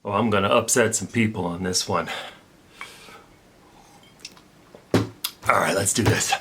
Oh, I'm gonna upset some people on this one. Alright, let's do this.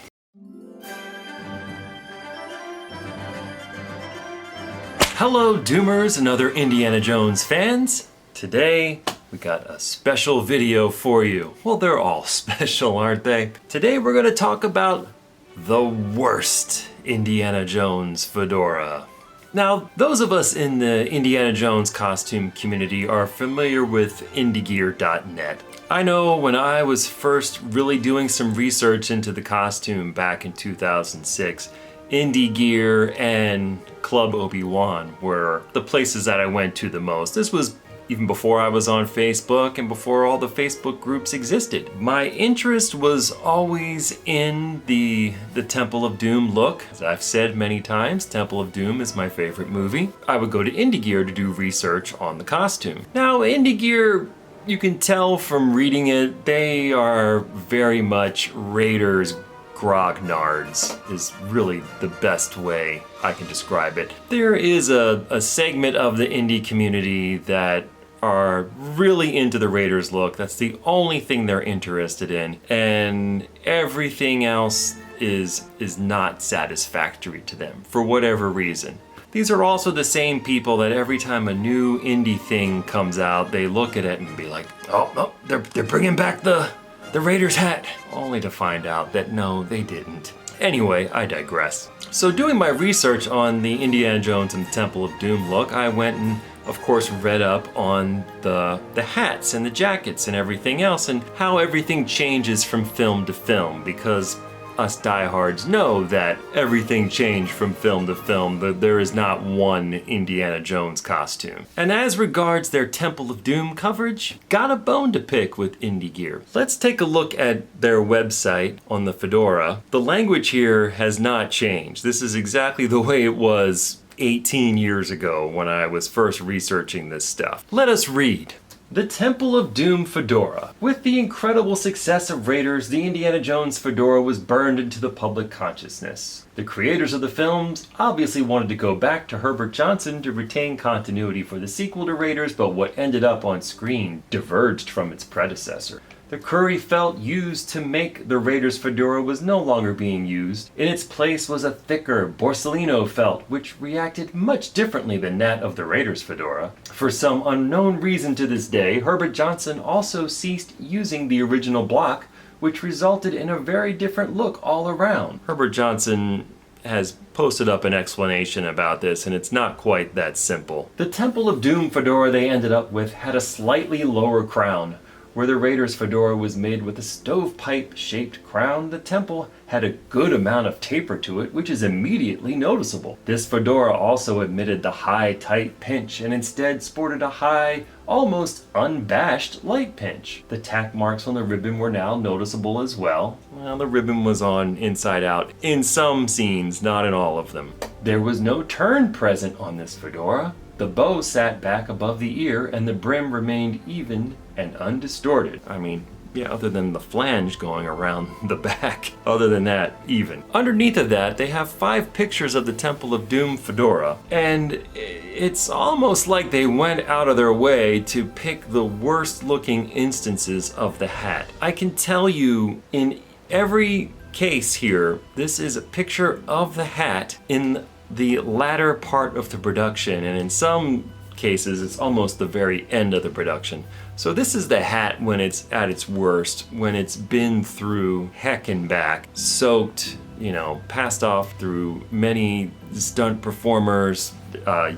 Hello Doomers and other Indiana Jones fans. Today we got a special video for you. Well, they're all special, aren't they? Today we're gonna talk about the worst Indiana Jones fedora. Now, those of us in the Indiana Jones costume community are familiar with indiegear.net. I know when I was first really doing some research into the costume back in 2006, Indie Gear and Club Obi-Wan were the places that I went to the most. This was even before I was on Facebook and before all the Facebook groups existed. My interest was always in the Temple of Doom look. As I've said many times, Temple of Doom is my favorite movie. I would go to Indie Gear to do research on the costume. Now, Indie Gear, you can tell from reading it, they are very much Raiders grognards is really the best way I can describe it. There is a segment of the indie community that are really into the Raiders look. That's the only thing they're interested in, and everything else is not satisfactory to them for whatever reason. These are also the same people that every time a new indie thing comes out, they look at it and be like, oh, they're bringing back the Raiders hat, only to find out that no, they didn't. Anyway, I digress. So doing my research on the Indiana Jones and the Temple of Doom look, I went and of course read up on the hats and the jackets and everything else and how everything changes from film to film, because us diehards know that everything changed from film to film, that there is not one Indiana Jones costume. And as regards their Temple of Doom coverage, got a bone to pick with Indie Gear. Let's take a look at their website on the fedora. The language here has not changed. This is exactly the way it was 18 years ago when I was first researching this stuff. Let us read. The Temple of Doom fedora. With the incredible success of Raiders, the Indiana Jones fedora was burned into the public consciousness. The creators of the films obviously wanted to go back to Herbert Johnson to retain continuity for the sequel to Raiders, but what ended up on screen diverged from its predecessor. The Curry felt used to make the Raiders fedora was no longer being used. In its place was a thicker Borsalino felt, which reacted much differently than that of the Raiders fedora. For some unknown reason to this day, Herbert Johnson also ceased using the original block, which resulted in a very different look all around. Herbert Johnson has posted up an explanation about this, and it's not quite that simple. The Temple of Doom fedora they ended up with had a slightly lower crown. Where the Raiders fedora was made with a stovepipe-shaped crown, the Temple had a good amount of taper to it, which is immediately noticeable. This fedora also omitted the high, tight pinch and instead sported a high, almost unabashed light pinch. The tack marks on the ribbon were now noticeable as well. Well, the ribbon was on inside out in some scenes, not in all of them. There was no turn present on this fedora. The bow sat back above the ear and the brim remained even and undistorted. I mean, yeah, other than the flange going around the back. Other than that, even. Underneath of that, they have 5 pictures of the Temple of Doom fedora, and it's almost like they went out of their way to pick the worst looking instances of the hat. I can tell you in every case here, this is a picture of the hat in the latter part of the production, and in some cases it's almost the very end of the production. So this is the hat when it's at its worst, when it's been through heck and back, soaked, passed off through many stunt performers,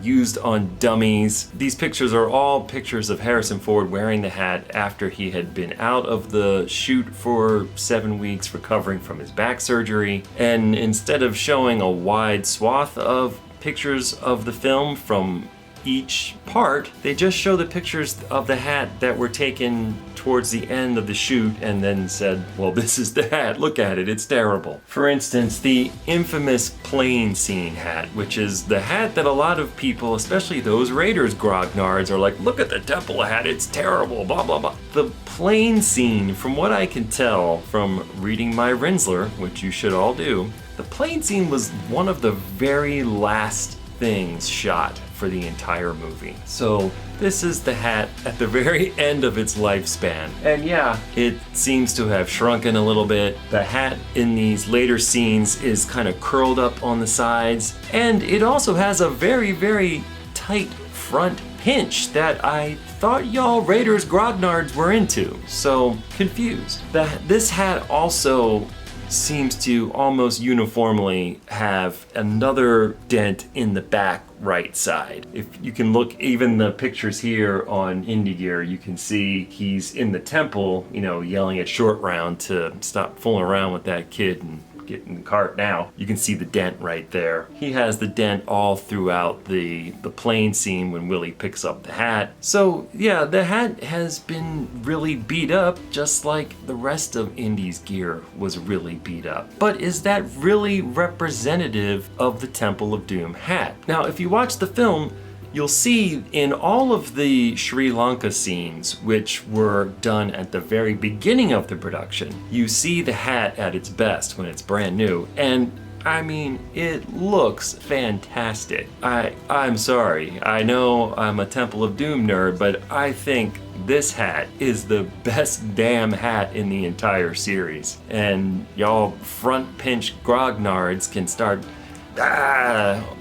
used on dummies. These pictures are all pictures of Harrison Ford wearing the hat after he had been out of the shoot for 7 weeks recovering from his back surgery. And instead of showing a wide swath of pictures of the film from each part, they just show the pictures of the hat that were taken towards the end of the shoot and then said, well, this is the hat, look at it, it's terrible. For instance, the infamous plane scene hat, which is the hat that a lot of people, especially those Raiders grognards, are like, look at the Temple hat, it's terrible, blah, blah, blah. The plane scene, from what I can tell from reading my Rinsler, which you should all do, the plane scene was one of the very last things shot for the entire movie. So this is the hat at the very end of its lifespan. And yeah, it seems to have shrunken a little bit. The hat in these later scenes is kind of curled up on the sides, and it also has a very, very tight front pinch that I thought y'all Raiders grognards were into. So confused. This hat also seems to almost uniformly have another dent in the back right side. If you can look, even the pictures here on Indie Gear, you can see he's in the temple, you know, yelling at Short Round to stop fooling around with that kid and get in the cart now. You can see the dent right there. He has the dent all throughout the plane scene when Willie picks up the hat. So yeah, the hat has been really beat up, just like the rest of Indy's gear was really beat up. But is that really representative of the Temple of Doom hat? Now, if you watch the film, you'll see in all of the Sri Lanka scenes, which were done at the very beginning of the production, you see the hat at its best when it's brand new. And I mean, it looks fantastic. I'm sorry, I know I'm a Temple of Doom nerd, but I think this hat is the best damn hat in the entire series. And y'all front pinch grognards can start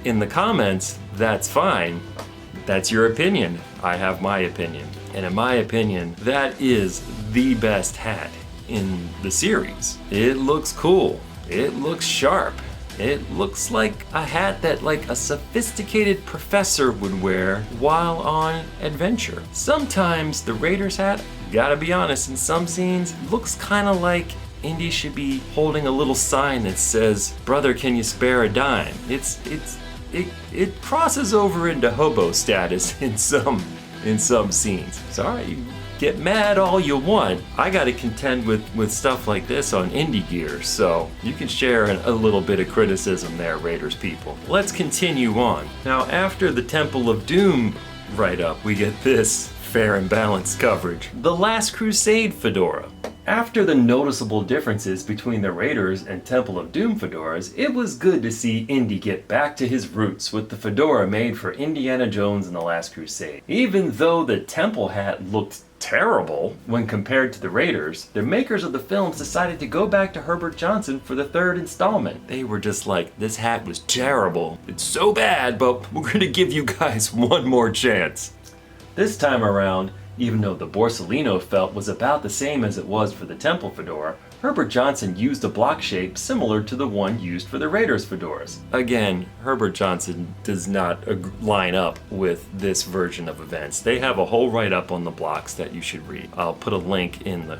in the comments. That's fine. That's your opinion. I have my opinion. And in my opinion, that is the best hat in the series. It looks cool. It looks sharp. It looks like a hat that like a sophisticated professor would wear while on adventure. Sometimes the Raiders hat, gotta be honest, in some scenes, looks kind of like Indy should be holding a little sign that says, "Brother, can you spare a dime?" It crosses over into hobo status in some scenes. Sorry, you get mad all you want. I gotta contend with stuff like this on Indie Gear, so you can share a little bit of criticism there, Raiders people. Let's continue on. Now, after the Temple of Doom write-up, we get this fair and balanced coverage. The Last Crusade fedora. After the noticeable differences between the Raiders and Temple of Doom fedoras, it was good to see Indy get back to his roots with the fedora made for Indiana Jones and the Last Crusade. Even though the Temple hat looked terrible when compared to the Raiders, the makers of the films decided to go back to Herbert Johnson for the third installment. They were just like, this hat was terrible. It's so bad, but we're gonna give you guys one more chance. This time around, even though the Borsellino felt was about the same as it was for the Temple fedora, Herbert Johnson used a block shape similar to the one used for the Raiders fedoras. Again, Herbert Johnson does not line up with this version of events. They have a whole write-up on the blocks that you should read. I'll put a link in the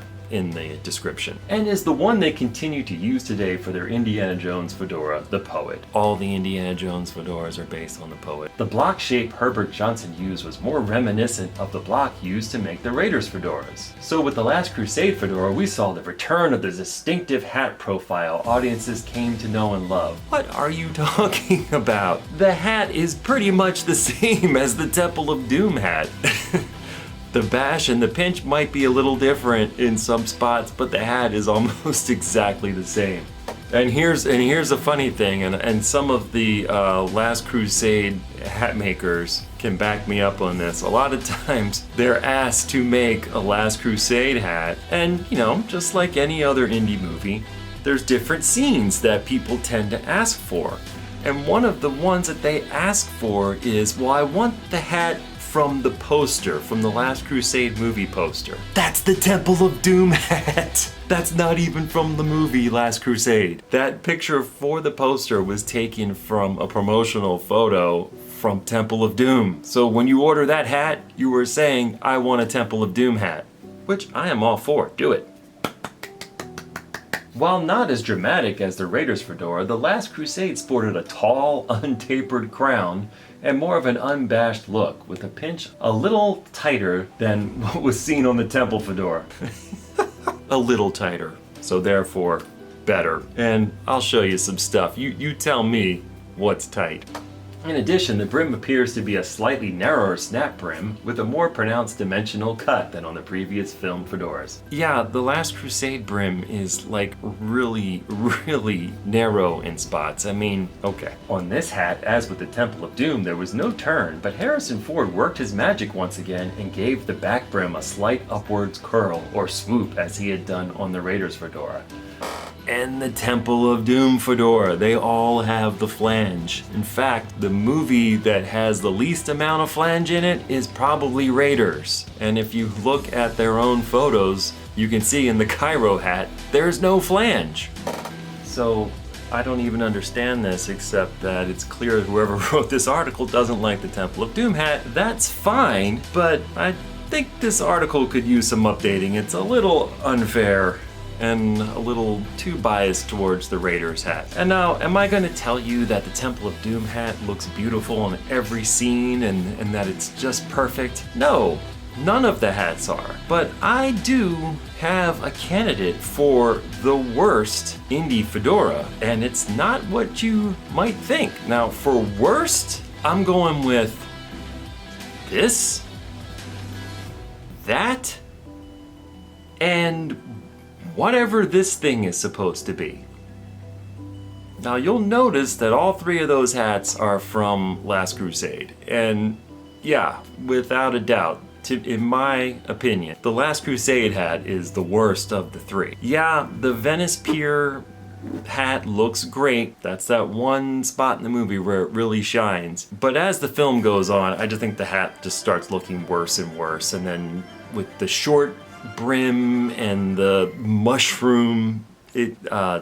description, and is the one they continue to use today for their Indiana Jones fedora, the Poet. All the Indiana Jones fedoras are based on the Poet. The block shape Herbert Johnson used was more reminiscent of the block used to make the Raiders fedoras. So with the Last Crusade fedora, we saw the return of the distinctive hat profile audiences came to know and love. What are you talking about? The hat is pretty much the same as the Temple of Doom hat. The bash and the pinch might be a little different in some spots, but the hat is almost exactly the same. And here's a funny thing, and some of the Last Crusade hat makers can back me up on this. A lot of times they're asked to make a Last Crusade hat, and you know, just like any other indie movie, there's different scenes that people tend to ask for. And one of the ones that they ask for is, well, I want the hat from the poster, from the Last Crusade movie poster. That's the Temple of Doom hat! That's not even from the movie Last Crusade. That picture for the poster was taken from a promotional photo from Temple of Doom. So when you order that hat, you were saying, I want a Temple of Doom hat. Which I am all for, do it. While not as dramatic as the Raiders fedora, the Last Crusade sported a tall, untapered crown and more of an unabashed look, with a pinch a little tighter than what was seen on the Temple fedora. A little tighter, so therefore better. And I'll show you some stuff. You tell me what's tight. In addition, the brim appears to be a slightly narrower snap brim with a more pronounced dimensional cut than on the previous film fedoras. Yeah, the Last Crusade brim is like really narrow in spots. I mean, okay. On this hat, as with the Temple of Doom, there was no turn, but Harrison Ford worked his magic once again and gave the back brim a slight upwards curl or swoop as he had done on the Raiders fedora. And the Temple of Doom fedora, they all have the flange. In fact, the movie that has the least amount of flange in it is probably Raiders. And if you look at their own photos, you can see in the Cairo hat, there's no flange. So I don't even understand this, except that it's clear whoever wrote this article doesn't like the Temple of Doom hat. That's fine, but I think this article could use some updating. It's a little unfair and a little too biased towards the Raiders hat. And now, am I going to tell you that the Temple of Doom hat looks beautiful in every scene and that it's just perfect? No, none of the hats are. But I do have a candidate for the worst indie fedora, and it's not what you might think. Now, for worst, I'm going with this, that, and whatever this thing is supposed to be. Now you'll notice that all three of those hats are from Last Crusade. And yeah, without a doubt, in my opinion, the Last Crusade hat is the worst of the three. Yeah, the Venice Pier hat looks great. That's that one spot in the movie where it really shines. But as the film goes on, I just think the hat just starts looking worse and worse. And then with the short brim and the mushroom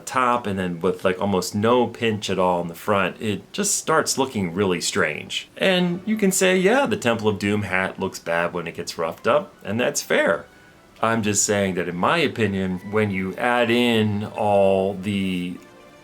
top, and then with like almost no pinch at all in the front, it just starts looking really strange. And you can say, yeah, the Temple of Doom hat looks bad when it gets roughed up, and that's fair. I'm just saying that in my opinion, when you add in all the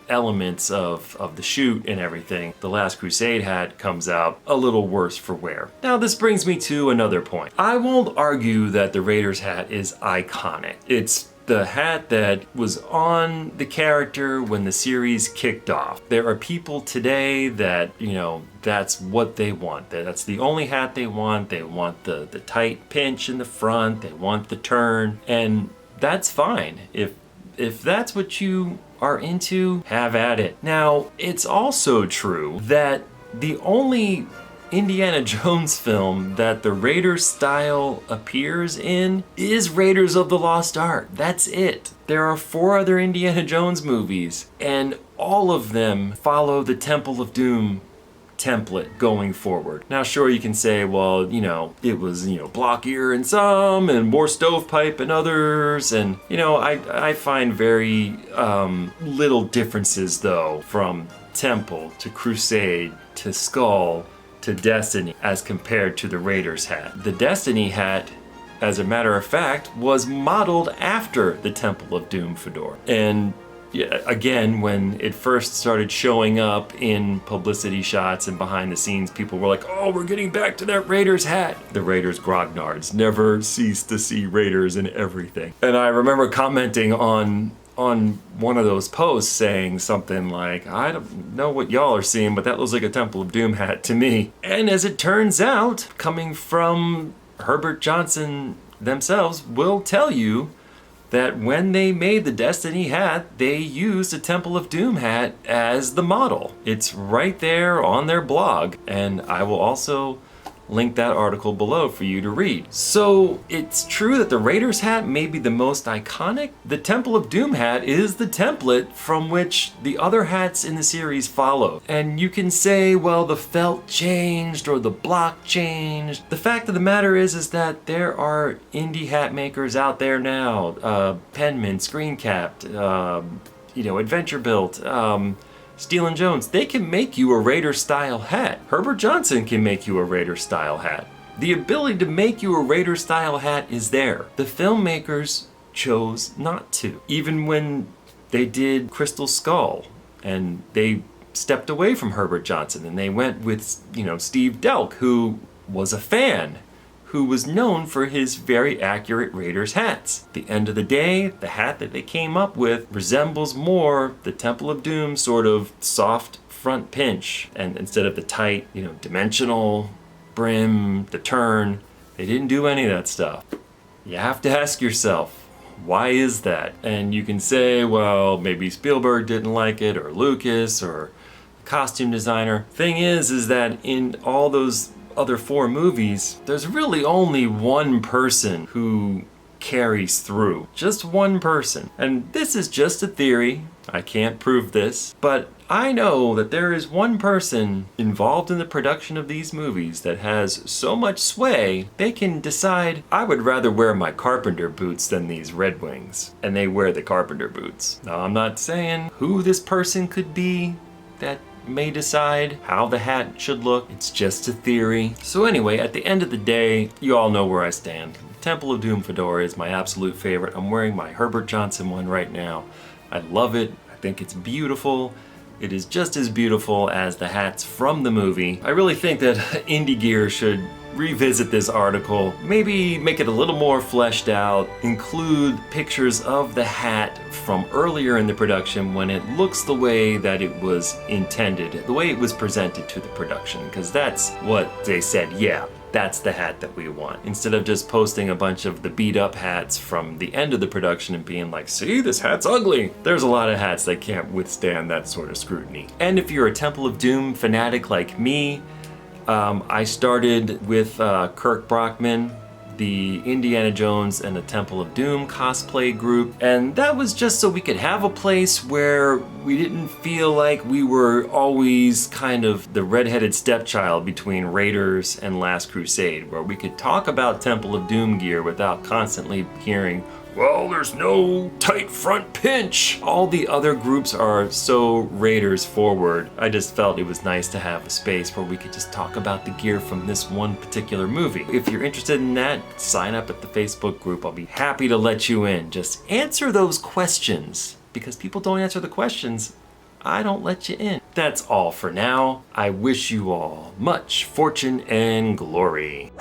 elements of the shoot and everything, the Last Crusade hat comes out a little worse for wear. Now this brings me to another point. I won't argue that the Raiders hat is iconic. It's the hat that was on the character when the series kicked off. There are people today that, you know, that's what they want. That's the only hat they want. They want the tight pinch in the front. They want the turn, and that's fine. If that's what you are into, have at it. Now, it's also true that the only Indiana Jones film that the Raiders style appears in is Raiders of the Lost Ark. That's it. There are 4 other Indiana Jones movies, and all of them follow the Temple of Doom template going forward. Now sure, you can say, well, you know, it was, you know, blockier in some and more stovepipe in others, and you know, I find very little differences though from Temple to Crusade to Skull to Destiny as compared to the Raiders hat. The Destiny hat, as a matter of fact, was modeled after the Temple of Doom fedora. And yeah, again, when it first started showing up in publicity shots and behind the scenes, people were like, oh, we're getting back to that Raiders hat. The Raiders grognards never cease to see Raiders in everything. And I remember commenting on one of those posts saying something like, I don't know what y'all are seeing, but that looks like a Temple of Doom hat to me. And as it turns out, coming from Herbert Johnson themselves will tell you that when they made the Destiny hat, they used a Temple of Doom hat as the model. It's right there on their blog, and I will also link that article below for you to read. So it's true that the Raiders hat may be the most iconic. The Temple of Doom hat is the template from which the other hats in the series follow. And you can say, well, the felt changed or the block changed. The fact of the matter is that there are indie hat makers out there now. Penman, Screencapped, Adventure Built, Steel and Jones, they can make you a Raider style hat. Herbert Johnson can make you a Raider style hat. The ability to make you a Raider style hat is there. The filmmakers chose not to. Even when they did Crystal Skull and they stepped away from Herbert Johnson and they went with, Steve Delk, who was a fan, who was known for his very accurate Raiders hats. At the end of the day, the hat that they came up with resembles more the Temple of Doom sort of soft front pinch, and instead of the tight, dimensional brim, the turn, they didn't do any of that stuff. You have to ask yourself, why is that? And you can say, well, maybe Spielberg didn't like it, or Lucas, or costume designer. Thing is that in all those other 4 movies, there's really only one person who carries through. Just one person. And this is just a theory. I can't prove this, but I know that there is one person involved in the production of these movies that has so much sway, they can decide, I would rather wear my carpenter boots than these Red Wings. And they wear the carpenter boots. Now, I'm not saying who this person could be that may decide how the hat should look. It's just a theory. So anyway, at the end of the day, you all know where I stand. Temple of Doom fedora is my absolute favorite. I'm wearing my Herbert Johnson one right now. I love it. I think it's beautiful. It is just as beautiful as the hats from the movie. I really think that Indie Gear should revisit this article, maybe make it a little more fleshed out, include pictures of the hat from earlier in the production when it looks the way that it was intended, the way it was presented to the production, because that's what they said, yeah, that's the hat that we want. Instead of just posting a bunch of the beat up hats from the end of the production and being like, see, this hat's ugly. There's a lot of hats that can't withstand that sort of scrutiny. And if you're a Temple of Doom fanatic like me, I started with Kirk Brockman, the Indiana Jones and the Temple of Doom cosplay group, and that was just so we could have a place where we didn't feel like we were always kind of the redheaded stepchild between Raiders and Last Crusade, where we could talk about Temple of Doom gear without constantly hearing, well, there's no tight front pinch. All the other groups are so Raiders forward. I just felt it was nice to have a space where we could just talk about the gear from this one particular movie. If you're interested in that, sign up at the Facebook group. I'll be happy to let you in. Just answer those questions, because people don't answer the questions, I don't let you in. That's all for now. I wish you all much fortune and glory.